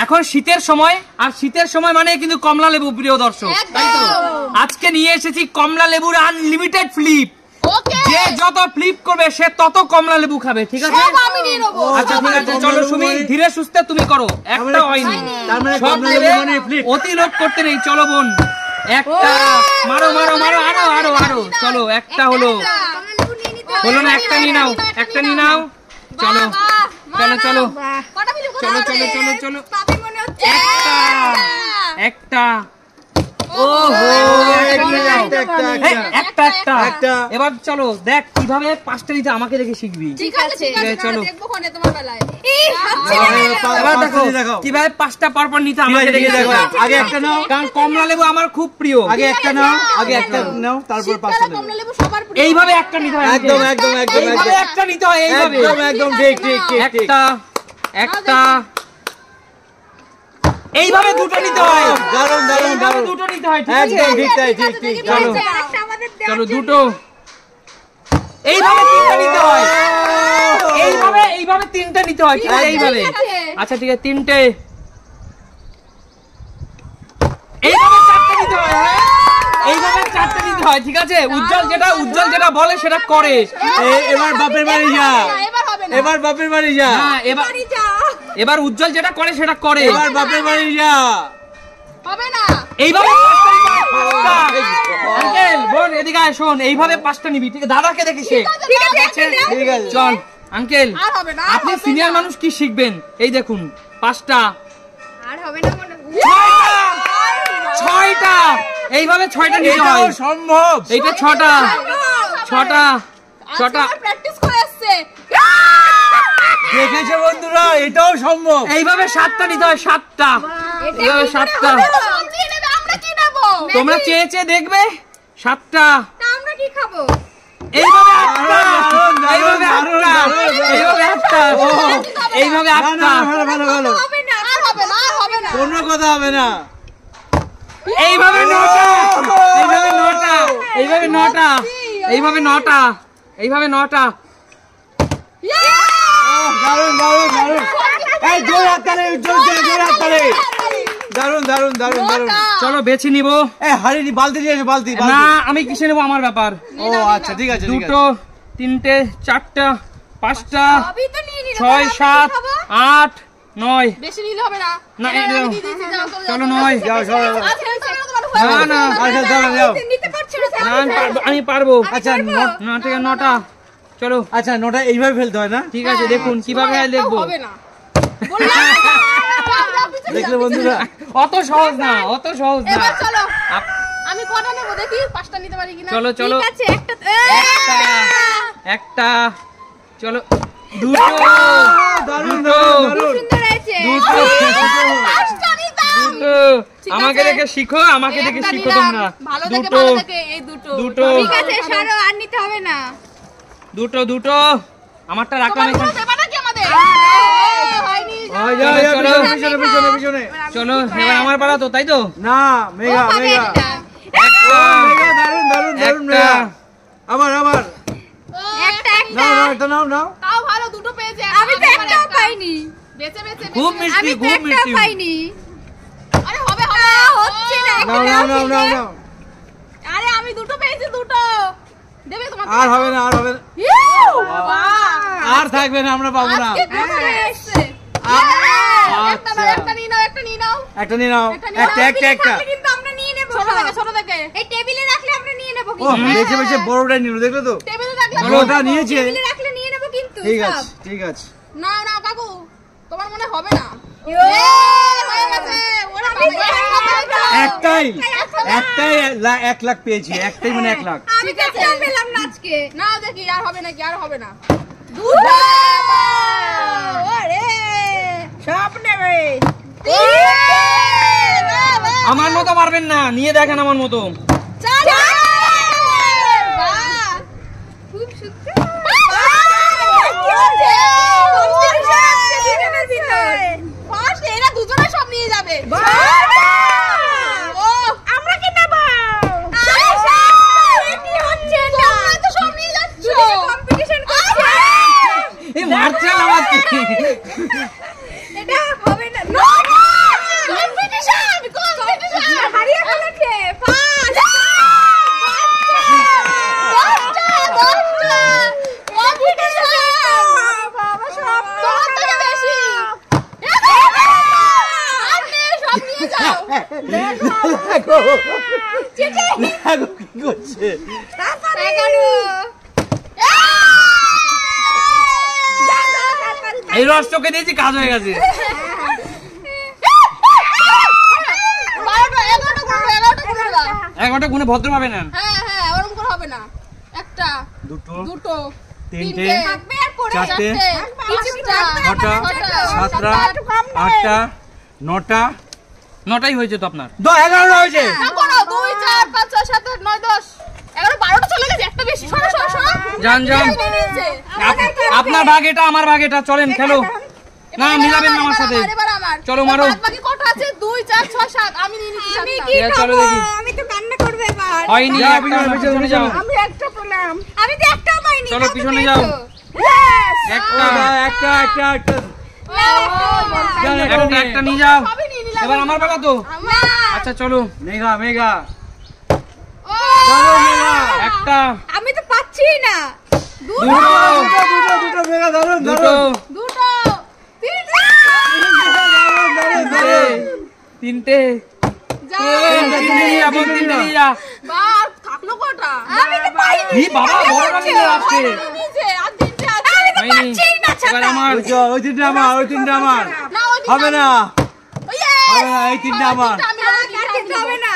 এখন শীতের সময়, আর শীতের সময় মানে কিন্তু কমলা লেবু প্রিয় দর্শক, তাই তো? আজকে নিয়ে এসেছি কমলা লেবুর আনলিমিটেড ফ্লিপ। যে যত ফ্লিপ করবে সে তত কমলা লেবু খাবে, ঠিক আছে? আচ্ছা ঠিক আছে, চলো সুমি, ধীরে সুস্থে তুমি করো। একটা হয়নি, সব অতি লোভ করতে নেই। চলো বোন, একটা মারো মারো মারো, আরো আরো আরো। চলো একটা হলো, হলো না, একটা নিয়ে নাও, একটা নিয়ে নাও। চলো চলো চলো চলো চলো চলো চলো, একটা একটা। এবার চলো দেখ কিভাবে পাঁচটা নিতে আমাকে দেখে শিখবি। চলো এবার দেখো কিভাবে পাঁচটা পরপর নিতে আমাকে দেখে দেখো। আগে একটা নাও, কারণ কমলা লেবু আমার খুব প্রিয়। আগে একটা নাও, আগে একটা নাও, তারপর পাঁচটা নাও। এইভাবে একটা নিতে হয়, একদম একদম একদম একটা নিতে হয়, এইভাবে একদম ঠিক ঠিক ঠিক। একটা একটা এইভাবে দুটো নিতে হয়। দারুণ দারুণ দারুণ, দুটো নিতে হয়, ঠিক আছে? একদম ঠিক তাই, ঠিক ঠিক। চলো চলো দুটো, এইভাবে তিনটা নিতে হয়, এইভাবে এইভাবে তিনটা নিতে হয়, ঠিক আছে? এইভাবে। আচ্ছা ঠিক আছে, তিনটে। এইভাবে চারটে নিতে হয়, এইভাবে চারটে নিতে হয়, ঠিক আছে? উজ্জ্বল যেটা বলে সেটা করে। এবার বাপের বাড়ি যা, এবার বাপের বাড়ি যা, এবার উজ্জ্বল যেটা করে সেটা করে। এবার বাপের বাড়ি যা, হবে না। এইভাবে আঙ্কেল বোন এদিকে আয়, শোন, এইভাবে পাঁচটা নিবি, ঠিক আছে? দাদাকে দেখি শেখ, ঠিক আছে? চল আঙ্কেল, আপনি সিনিয়র মানুষ, কি শিখবেন? এই দেখুন পাঁচটা, আর হবে না, ছয়টা। এইভাবে ছয়টা নিতে হয়, সম্ভব। এইটা ছটা, ছটা ছটা প্র্যাকটিস করে আসছে, দেখেছো বন্ধুরা? এটাও সম্ভব। এইভাবে সাতটা নিতে হয়, সাতটা। এইভাবে সাতটা, তোমরা চেয়ে চেয়ে দেখবে। সাতটা, আমরা কি খাবো? এইভাবে আটটা, এইভাবে আটটা, এইভাবে আটটা, এইভাবে আটটা। ভালো ভালো ভালো, হবে না, আর হবে না, আর হবে না, কোনো কথা হবে না। এইভাবে নটা, এইভাবে নটা, এইভাবে নটা, এইভাবে নটা, এইভাবে নটা। দারুন দারুন দারুন, এই জোর হাততালি, জোর জোর হাততালি। দারুন দারুন দারুন দারুন। চলো বেছে নিব। এই হাড়ি বালতি দিয়ে এসো, বালতি। না আমি কিসে নেব, আমার ব্যাপার। ও আচ্ছা ঠিক আছে। দুটো, তিনটে, চারটা, পাঁচটা, ছয়, সাত, আট, নয়। বেশি নিলে হবে না। না চলো নয়। না না আমি পারবো। আচ্ছা নটা। চলো আচ্ছা নটা এইভাবে ফেলতে হয় না? ঠিক আছে, দেখুন কিভাবে দেখবো। দেখলে বন্ধুরা, অত সহজ না, অত সহজ না। চলো আমি কটা নেব দেখি, পাঁচটা নিতে পারি কিনা। চলো চলো, ঠিক আছে, একটা একটা। চলো দুটো, দুটো সুন্দর হয়েছে, দুটো পাঁচটা নিতাম। দুটো আমাকে দেখে শিখো, আমাকে দেখে শিখো তোমরা। ভালো দেখে, ভালো দেখে, এই দুটো দুটো, ঠিক আছে? সারো, আর নিতে হবে না। দুটো দুটো, আমারটা রাখলাম এখানে। চলো এবার আমার পালা তো, তাই তো? না মেঘা, মেঘা দারুন দারুন দারুন। আবার আবার একটা নাও নাও। তাও ভালো, দুটো পেয়েছে, আমি তো একটাও পাইনি। বেঁচে বেঁচে খুব মিষ্টি, খুব মিষ্টি পাইনি। আরে হবে হবে, হচ্ছে না। নাও নাও নাও নাও নাও। আরে আমি দুটো পেয়েছি, দুটো দেবে তোমাকে। আর হবে না, আর হবে না, আর থাকবে না, আমরা পাবো না। একটা নিয়ে নাও, একটা নিয়ে নাও, একটা নিয়ে নাও, একটা একটা একটা। কিন্তু আমরা নিয়ে নেব, ছোট থেকে এই টেবিলে রাখলে আমরা নিয়ে নেব। ও বেঁচে বেঁচে বড়টা নিল, দেখলে তো? টেবিলে রাখলে বড়টা নিয়েছে, টেবিলে রাখলে নিয়ে নেব কিন্তু। ঠিক আছে ঠিক আছে। না না কাকু, তোমার মনে হবে না। একটাই একটাই 1 লাখ পেয়েছি, একটাই মানে 1 লাখ। আমি তো পেলাম না আজকে। না দেখি আর হবে নাকি, আর হবে না। আরে সব নেবে, আমার মতো মারবেন না, নিয়ে দেখেন আমার মতো। খুব সুন্দর। এরা দুজনে সব নিয়ে যাবে। আমরা কি নেব? সব নিয়ে যাচ্ছ, কম্পিটিশন করছে। এই মারছে আমাকে, এটা হবে না। দেখো দেখো কি করছে। এই রস চোখে দিয়েছি, কাজ হয়ে গেছে। 11টা গুণে ভদ্র পাবে না। হ্যাঁ ওরকম করে হবে না। একটা দুটো তিনটে চারটে ছটা সাতটা আটটা নটা 9টাই হয়েছে তো আপনার। 11টা হয়েছে। 2 4 5 6 7 8 9 10 11 12টা চলে গেছে, একটা বেশি। সরো যান আপনার ভাগ এটা, আমার ভাগ এটা, চলেন খেলো। না মিলাবেন না আমার সাথে, চলো মারো। বাকি কটা আছে? 2 4 6 7 আমি নিয়ে নিচ্ছি। আমি কি চলো দেখি। আমি তো কান্না করব এবার। হয়নি, পিছনে যাও। আমি একটা পেলাম, আমি তো একটাও পাইনি। চলো পিছনে যাও। একটা নিয়ে যাও। এবার আমার পালা তো। আচ্ছা চলো। মেঘা একটা আমি তো পাচ্ছি না। দুটো দুটো মেঘা ধরুন দুটো দুটো তিনটে বার থাকলো কটা? আমি তো পাইনি। এই বাবা বড় গালি আসছে। নিচে আর তিনটে আছে। আমি তো পাচ্ছি না। এবার আমার ওই তিনটা আমার না ওই হবে না ইয়ে এই তিনটা আমার আমি কিন্তু হবে না।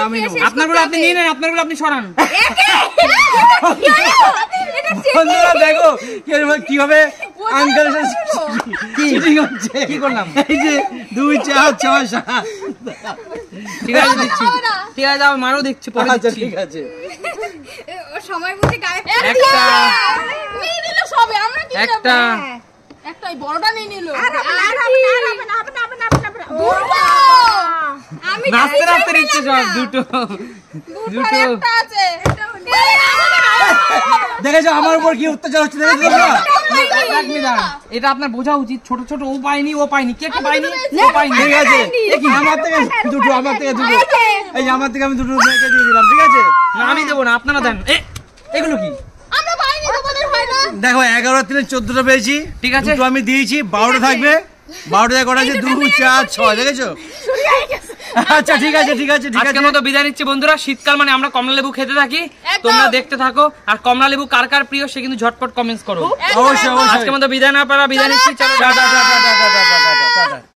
আমি নেবো। আপনারগুলো আপনি নিয়ে নেন, আপনারগুলো আপনি সরান। বন্ধুরা দেখো কিভাবে আঙ্কেল কি করলাম। এই যে 2 4 6 7 ঠিক আছে দিচ্ছি, ঠিক আছে যাও মারো, দেখছি পরে আচ্ছা দিচ্ছি। ঠিক আছে। ও সময় বুঝে গায়েব। একটা নিয়ে নিল সবে, আমরা কি একটা একটাই বড়টা নিয়ে নিল। আমি নাচতে নাচতে নিচ্ছে সব। দুটো একটা আছে। দেখেছো আমার উপর কি অত্যাচার হচ্ছে, দেখেছো তোমরা? এক মিনিট, এটা আপনার বোঝা উচিত। ছোট ছোট ও পায়নি, ও পায়নি, কে পায়নি, ও পায়নি। ঠিক আছে আমার থেকে দুটো এই যে আমার থেকে আমি দুটো মেয়েকে দিয়ে দিলাম, ঠিক আছে? না আমি দেবো না, আপনারা দেন। এগুলো কি? আমরা পাইনি, তোমাদের হয় না। দেখো 11 থেকে 14টা পেয়েছি, ঠিক আছে। দুটো আমি দিয়েছি, 12টা থাকবে। 12টা কটা আছে? 2 4 6, দেখেছো? আচ্ছা ঠিক আছে আজকের মতো বিদায় নিচ্ছি বন্ধুরা। শীতকাল মানে আমরা কমলা লেবু খেতে থাকি, একদম। তোমরা দেখতে থাকো। আর কমলা লেবু কার কার প্রিয় সে কিন্তু ঝটপট কমেন্টস করো। অবশ্যই আজকের মতো বিদায় না পারা, বিদায় নিচ্ছি। চলো টাটা।